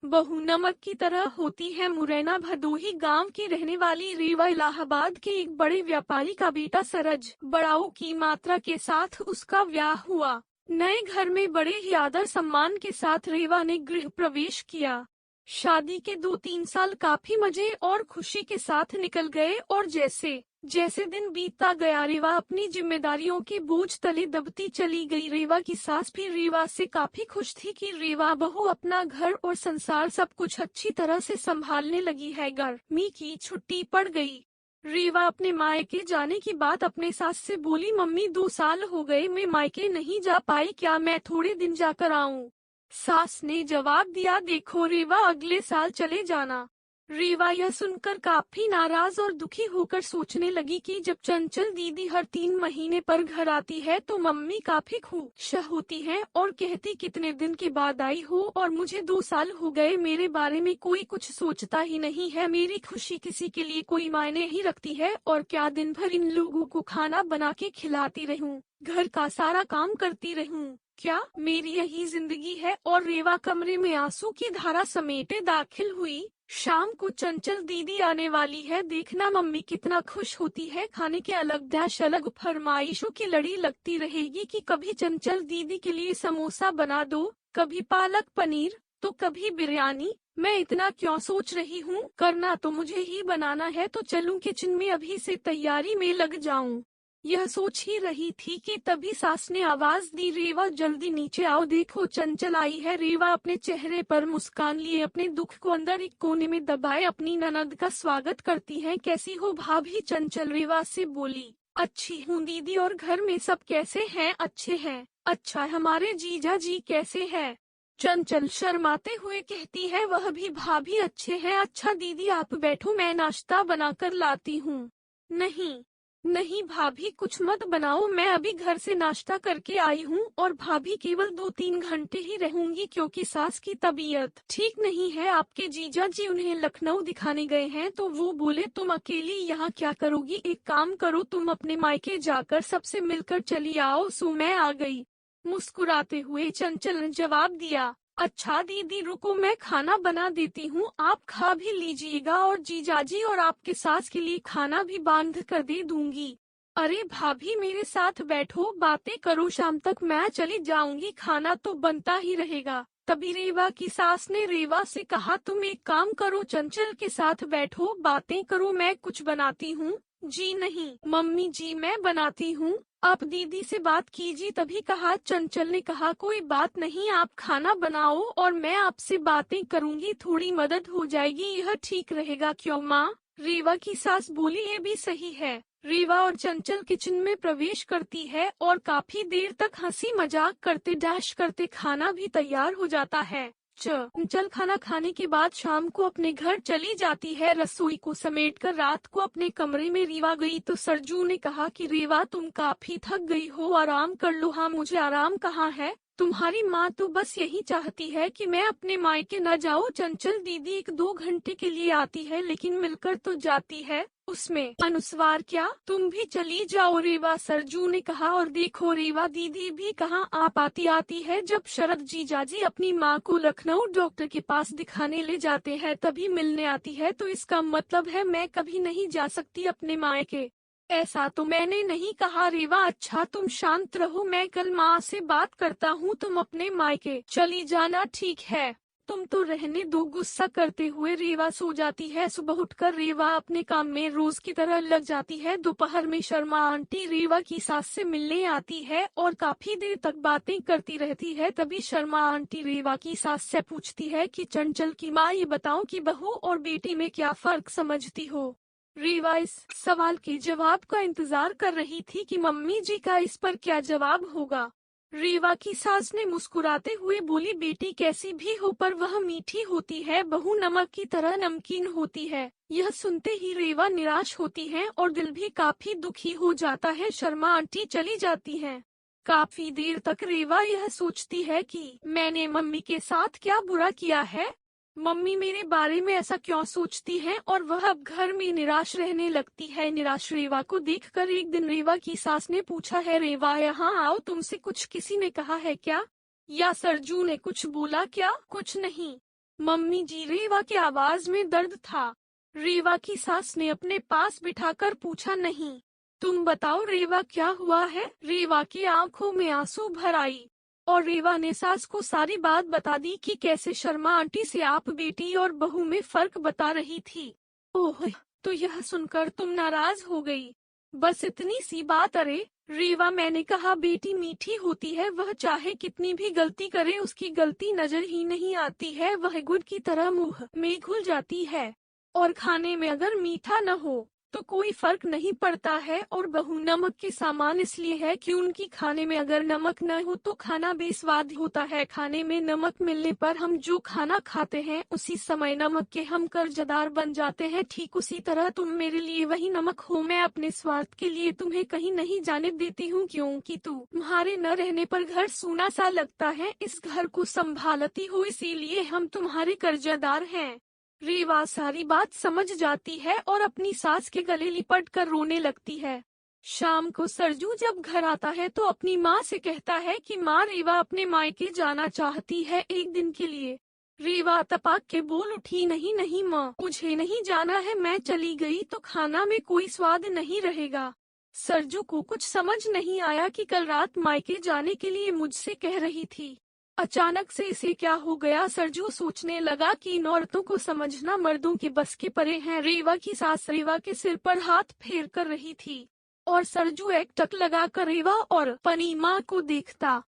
बहू नमक की तरह होती है। मुरैना भदोही गांव की रहने वाली रीवा इलाहाबाद के एक बड़े व्यापारी का बेटा सरज बड़ाऊ की मात्रा के साथ उसका ब्याह हुआ। नए घर में बड़े ही आदर सम्मान के साथ रीवा ने गृह प्रवेश किया। शादी के 2-3 साल काफी मजे और खुशी के साथ निकल गए और जैसे जैसे दिन बीतता गया रीवा अपनी जिम्मेदारियों के बोझ तले दबती चली गई। रीवा की सास भी रीवा से काफी खुश थी कि रीवा बहू अपना घर और संसार सब कुछ अच्छी तरह से संभालने लगी है। गर्मी की छुट्टी पड़ गई। रीवा अपने मायके जाने की बात अपने सास से बोली। मम्मी 2 साल हो गए मैं मायके नहीं जा पाई, क्या मैं थोड़े दिन जाकर आऊं? सास ने जवाब दिया, देखो रीवा अगले साल चले जाना। रीवा यह सुनकर काफी नाराज और दुखी होकर सोचने लगी कि जब चंचल दीदी हर 3 महीने पर घर आती है तो मम्मी काफी खुश होती है और कहती कितने दिन के बाद आई हो और मुझे 2 साल हो गए, मेरे बारे में कोई कुछ सोचता ही नहीं है, मेरी खुशी किसी के लिए कोई मायने ही रखती है और क्या दिन भर इन लोगों को खाना बना के खिलाती रहूं, घर का सारा काम करती रहूं, क्या मेरी यही जिंदगी है? और रीवा कमरे में आंसू की धारा समेटे दाखिल हुई। शाम को चंचल दीदी आने वाली है, देखना मम्मी कितना खुश होती है। खाने के अलग फरमाइशों की लड़ी लगती रहेगी कि कभी चंचल दीदी के लिए समोसा बना दो, कभी पालक पनीर तो कभी बिरयानी। मैं इतना क्यों सोच रही हूँ, करना तो मुझे ही बनाना है, तो चलूं किचन में अभी से तैयारी में लग जाऊं। यह सोच ही रही थी कि तभी सास ने आवाज दी, रीवा जल्दी नीचे आओ, देखो चंचल आई है। रीवा अपने चेहरे पर मुस्कान लिए अपने दुख को अंदर एक कोने में दबाए अपनी ननद का स्वागत करती है। कैसी हो भाभी? चंचल रीवा से बोली। अच्छी हूँ दीदी, और घर में सब कैसे हैं? अच्छे हैं। अच्छा, हमारे जीजा जी कैसे हैं? चंचल शर्माते हुए कहती है, वह भी भाभी अच्छे हैं। अच्छा दीदी आप बैठो, मैं नाश्ता बनाकर लाती हूँ। नहीं नहीं भाभी, कुछ मत बनाओ, मैं अभी घर से नाश्ता करके आई हूँ और भाभी केवल 2-3 घंटे ही रहूंगी क्योंकि सास की तबीयत ठीक नहीं है। आपके जीजा जी उन्हें लखनऊ दिखाने गए हैं तो वो बोले तुम अकेली यहाँ क्या करोगी, एक काम करो तुम अपने मायके जाकर सबसे मिलकर चली आओ। सो मैं आ गई। मुस्कुराते हुए चंचल ने जवाब दिया, अच्छा दीदी रुको, मैं खाना बना देती हूँ, आप खा भी लीजिएगा और जीजाजी और आपके सास के लिए खाना भी बांध कर दे दूंगी। अरे भाभी मेरे साथ बैठो, बातें करो, शाम तक मैं चली जाऊंगी, खाना तो बनता ही रहेगा। तभी रीवा की सास ने रीवा से कहा, तुम एक काम करो, चंचल के साथ बैठो, बातें करो, मैं कुछ बनाती हूँ। जी नहीं मम्मी जी, मैं बनाती हूँ, आप दीदी से बात कीजिए। तभी कहा चंचल ने कहा, कोई बात नहीं, आप खाना बनाओ और मैं आपसे बातें करूंगी, थोड़ी मदद हो जाएगी, यह ठीक रहेगा क्यों माँ? रीवा की सास बोली, ये भी सही है। रीवा और चंचल किचन में प्रवेश करती है और काफी देर तक हंसी मजाक करते डैश करते खाना भी तैयार हो जाता है। चंचल खाना खाने के बाद शाम को अपने घर चली जाती है। रसोई को समेटकर रात को अपने कमरे में रीवा गई तो सरजू ने कहा कि रीवा तुम काफी थक गई हो, आराम कर लो। हाँ मुझे आराम कहाँ है, तुम्हारी माँ तो बस यही चाहती है कि मैं अपने मायके न जाऊँ। चंचल दीदी 1-2 घंटे के लिए आती है लेकिन मिलकर तो जाती है, उसमें अनुस्वार क्या, तुम भी चली जाओ रीवा, सरजू ने कहा। और देखो रीवा दीदी भी कहाँ आप आती है, जब शरद जीजाजी अपनी माँ को लखनऊ डॉक्टर के पास दिखाने ले जाते हैं तभी मिलने आती है, तो इसका मतलब है मैं कभी नहीं जा सकती अपने मायके। ऐसा तो मैंने नहीं कहा रीवा। अच्छा तुम शांत रहो, मैं कल माँ से बात करता हूँ, तुम अपने मायके चली जाना, ठीक है? तुम तो रहने दो। गुस्सा करते हुए रीवा सो जाती है। सुबह उठकर रीवा अपने काम में रोज की तरह लग जाती है। दोपहर में शर्मा आंटी रीवा की सास से मिलने आती है और काफी देर तक बातें करती रहती है। तभी शर्मा आंटी रीवा की सास से पूछती है कि चंचल की माँ, ये बताओ कि बहू और बेटी में क्या फर्क समझती हो? रीवा इस सवाल के जवाब का इंतजार कर रही थी कि मम्मी जी का इस पर क्या जवाब होगा। रीवा की सास ने मुस्कुराते हुए बोली, बेटी कैसी भी हो पर वह मीठी होती है, बहू नमक की तरह नमकीन होती है। यह सुनते ही रीवा निराश होती है और दिल भी काफी दुखी हो जाता है। शर्मा आंटी चली जाती हैं। काफी देर तक रीवा यह सोचती है कि मैंने मम्मी के साथ क्या बुरा किया है, मम्मी मेरे बारे में ऐसा क्यों सोचती हैं, और वह अब घर में निराश रहने लगती है। निराश रीवा को देखकर एक दिन रीवा की सास ने पूछा है, रीवा यहाँ आओ, तुमसे कुछ किसी ने कहा है क्या, या सरजू ने कुछ बोला क्या? कुछ नहीं, मम्मी जी, रेवा की आवाज में दर्द था। रेवा की सास ने अपने पास बिठाकर पूछा, नहीं, तुम बताओ रेवा, क्या हुआ है? रेवा की आंखों में आंसू भर आई और रेवा ने सास को सारी बात बता दी कि कैसे शर्मा आंटी से आप बेटी और बहू में फर्क बता रही थी। ओह, तो यह सुनकर तुम नाराज हो गई? बस इतनी सी बात? अरे रेवा, मैंने कहा बेटी मीठी होती है, वह चाहे कितनी भी गलती करे उसकी गलती नजर ही नहीं आती है, वह गुड़ की तरह मुंह में घुल जाती है। और खाने में अगर मीठा न हो तो कोई फर्क नहीं पड़ता है। और बहू नमक के सामान इसलिए है कि उनकी खाने में अगर नमक न हो तो खाना बेस्वाद होता है। खाने में नमक मिलने पर हम जो खाना खाते हैं उसी समय नमक के हम कर्जदार बन जाते हैं। ठीक उसी तरह तुम मेरे लिए वही नमक हो। मैं अपने स्वार्थ के लिए तुम्हें कहीं नहीं जाने देती हूँ, क्योंकि तुम्हारे न रहने पर घर सूना सा लगता है। इस घर को संभालती हो, इसीलिए हम तुम्हारे कर्जदार हैं। रेवा सारी बात समझ जाती है और अपनी सास के गले लिपट कर रोने लगती है। शाम को सरजू जब घर आता है तो अपनी माँ से कहता है कि माँ, रेवा अपने मायके जाना चाहती है एक दिन के लिए। रेवा तपाक के बोल उठी, नहीं नहीं माँ, मुझे नहीं जाना है, मैं चली गई तो खाना में कोई स्वाद नहीं रहेगा। सरजू को कुछ समझ नहीं आया कि कल रात मायके जाने के लिए मुझसे कह रही थी। अचानक से इसे क्या हो गया? सरजू सोचने लगा कि इन औरतों को समझना मर्दों के बस के परे है। रेवा की सास रेवा के सिर पर हाथ फेर कर रही थी और सरजू एक टक लगाकर रेवा और पनीमा को देखता।